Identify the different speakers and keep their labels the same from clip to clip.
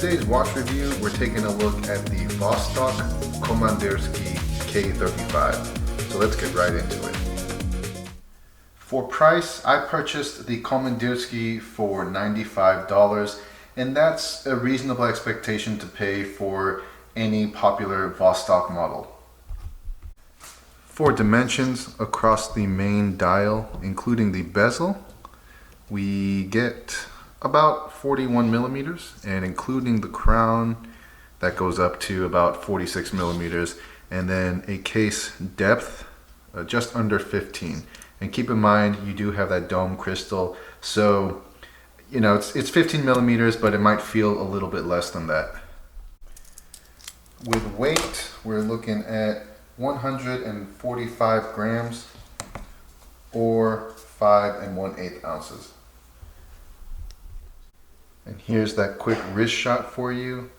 Speaker 1: today's watch review, we're taking a look at the Vostok Komandirskie K-35. So let's get right into it. For price, I purchased the Komandirskie for $95, and that's a reasonable expectation to pay for any popular Vostok model. For dimensions across the main dial, including the bezel, we get about 41 millimeters, and including the crown, that goes up to about 46 millimeters, and then a case depth just under 15. And keep in mind, you do have that dome crystal, so you know it's 15 millimeters, but it might feel a little bit less than that. With weight, we're looking at 145 grams or 5 1/8 ounces. And here's that quick wrist shot for you.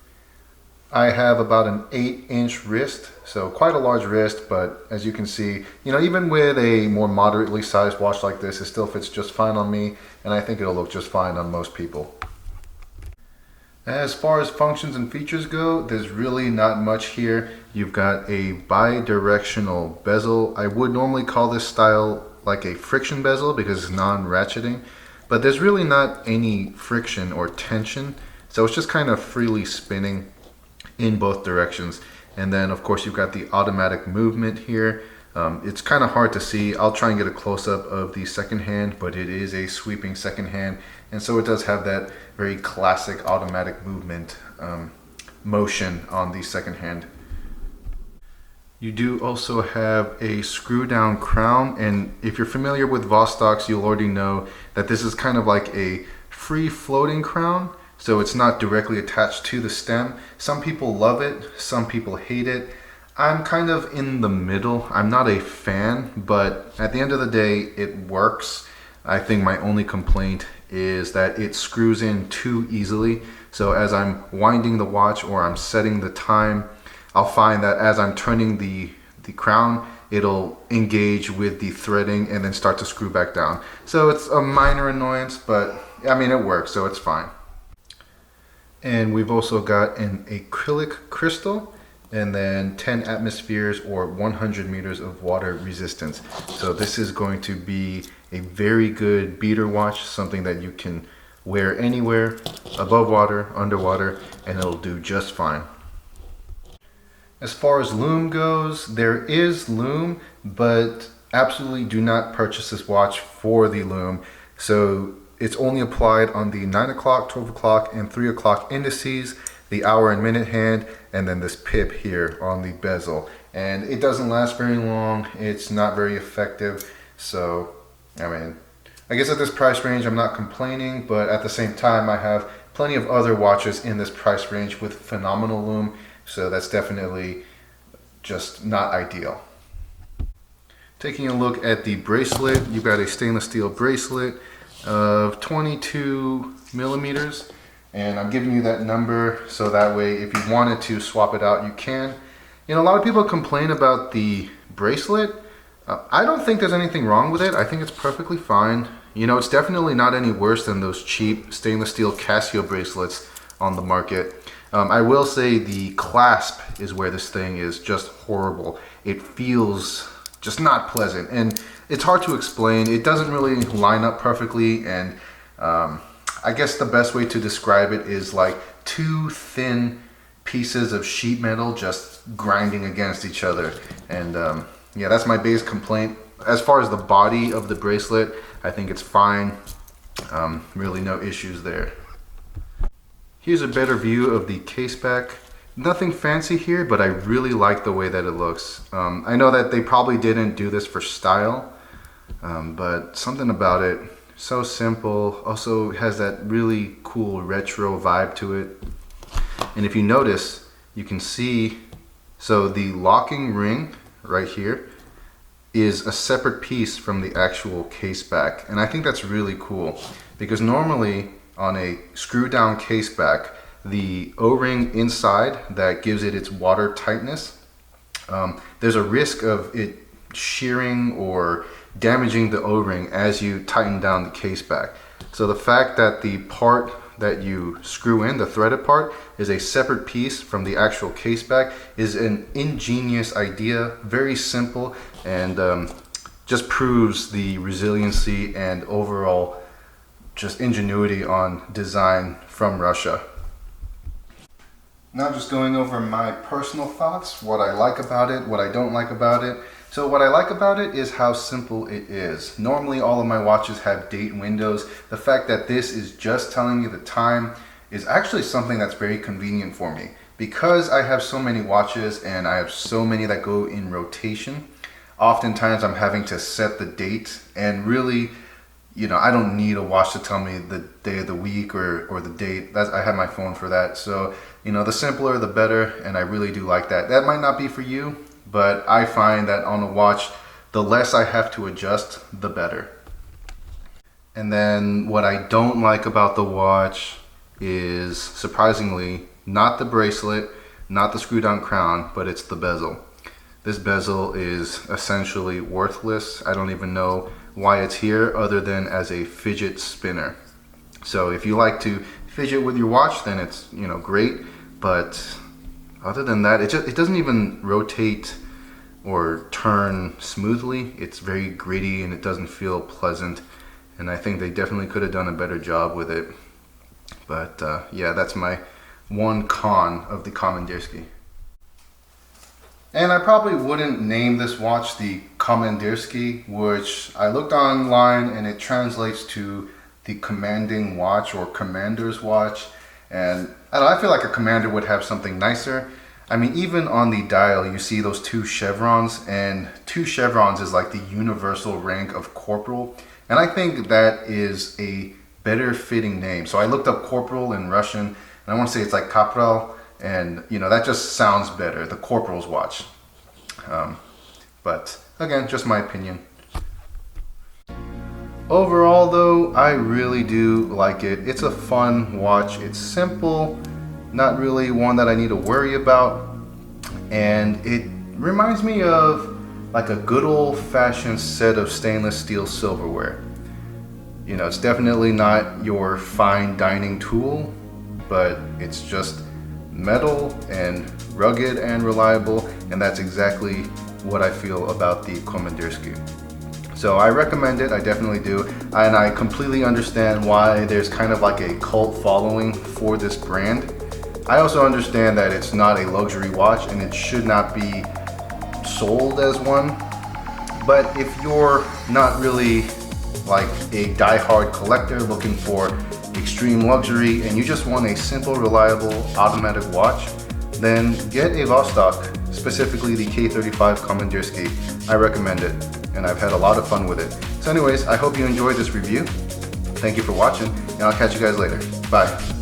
Speaker 1: I have about an 8-inch wrist, so quite a large wrist, but as you can see, you know, even with a more moderately sized watch like this, it still fits just fine on me, and I think it'll look just fine on most people. As far as functions and features go, there's really not much here. You've got a bi-directional bezel. I would normally call this style like a friction bezel because it's non-ratcheting, but there's really not any friction or tension, so it's just kind of freely spinning in both directions. And then of course you've got the automatic movement here. It's kind of hard to see. I'll try and get a close-up of the second hand, but it is a sweeping second hand, and so it does have that very classic automatic movement motion on the second hand. You do also have a screw down crown, and if you're familiar with Vostoks, you'll already know that this is kind of like a free floating crown, so it's not directly attached to the stem. Some people love it, some people hate it. I'm kind of in the middle. I'm not a fan, but at the end of the day, it works. I think my only complaint is that it screws in too easily. So as I'm winding the watch or I'm setting the time, I'll find that as I'm turning the crown, it'll engage with the threading and then start to screw back down. So it's a minor annoyance, but I mean, it works, so it's fine. And we've also got an acrylic crystal, and then 10 atmospheres or 100 meters of water resistance. So this is going to be a very good beater watch, something that you can wear anywhere, above water, underwater, and it'll do just fine. As far as Lume goes, there is Lume, but absolutely do not purchase this watch for the Lume. So it's only applied on the 9 o'clock, 12 o'clock, and 3 o'clock indices, the hour and minute hand, and then this pip here on the bezel. And it doesn't last very long. It's not very effective. So, I mean, I guess at this price range, I'm not complaining, but at the same time, I have plenty of other watches in this price range with phenomenal Lume. So that's definitely just not ideal. Taking a look at the bracelet, you've got a stainless steel bracelet of 22 millimeters. And I'm giving you that number so that way if you wanted to swap it out, you can. You know, a lot of people complain about the bracelet. I don't think there's anything wrong with it. I think it's perfectly fine. You know, it's definitely not any worse than those cheap stainless steel Casio bracelets on the market. I will say the clasp is where this thing is just horrible. It feels just not pleasant, and it's hard to explain. It doesn't really line up perfectly, and I guess the best way to describe it is like two thin pieces of sheet metal just grinding against each other. And yeah, that's my biggest complaint. As far as the body of the bracelet, I think it's fine. Really no issues there. Here's a better view of the Caseback. Nothing fancy here, but I really like the way that it looks. I know that they probably didn't do this for style, but something about it, so simple, also has that really cool retro vibe to it. And if you notice, you can see, so the locking ring right here is a separate piece from the actual Caseback. And I think that's really cool because normally on a screw down Caseback, the O-ring inside that gives it its water tightness, there's a risk of it shearing or damaging the O-ring as you tighten down the Caseback. So the fact that the part that you screw in, the threaded part, is a separate piece from the actual case back. Is an ingenious idea, very simple, and just proves the resiliency and overall just ingenuity on design from Russia. Now just going over my personal thoughts, what I like about it, what I don't like about it. So what I like about it is how simple it is. Normally all of my watches have date windows. The fact that this is just telling me the time is actually something that's very convenient for me. Because I have so many watches and I have so many that go in rotation, oftentimes I'm having to set the date, and really, you know, I don't need a watch to tell me the day of the week or the date. I have my phone for that. So, you know, the simpler the better, and I really do like that. That might not be for you, but I find that on a watch, the less I have to adjust, the better. And then what I don't like about the watch is, surprisingly, not the bracelet, not the screw down crown, but it's the bezel. This bezel is essentially worthless. I don't even know why it's here other than as a fidget spinner. So if you like to fidget with your watch, then it's, you know, great, but other than that, it doesn't even rotate or turn smoothly. It's very gritty and it doesn't feel pleasant, and I think they definitely could have done a better job with it. But yeah, that's my one con of the Komandirskie. And I probably wouldn't name this watch the Komandirskie, which I looked online and it translates to the commanding watch or commander's watch. And I feel like a commander would have something nicer. I mean, even on the dial, you see those 2 chevrons, and 2 chevrons is like the universal rank of corporal. And I think that is a better fitting name. So I looked up corporal in Russian, and I want to say it's like kapral. And, you know, that just sounds better, the corporal's watch. But again, just my opinion. Overall though, I really do like it. It's a fun watch. It's simple, not really one that I need to worry about. And it reminds me of like a good old-fashioned set of stainless steel silverware. You know, it's definitely not your fine dining tool, but it's just metal and rugged and reliable, and that's exactly what I feel about the Komandirskie. So I recommend it, I definitely do, and I completely understand why there's kind of like a cult following for this brand. I also understand that it's not a luxury watch and it should not be sold as one, but if you're not really like a die-hard collector looking for extreme luxury and you just want a simple, reliable automatic watch, then get a Vostok, specifically the K-35 Komandirskie. I recommend it, and I've had a lot of fun with it. So anyways, I hope you enjoyed this review. Thank you for watching, and I'll catch you guys later. Bye.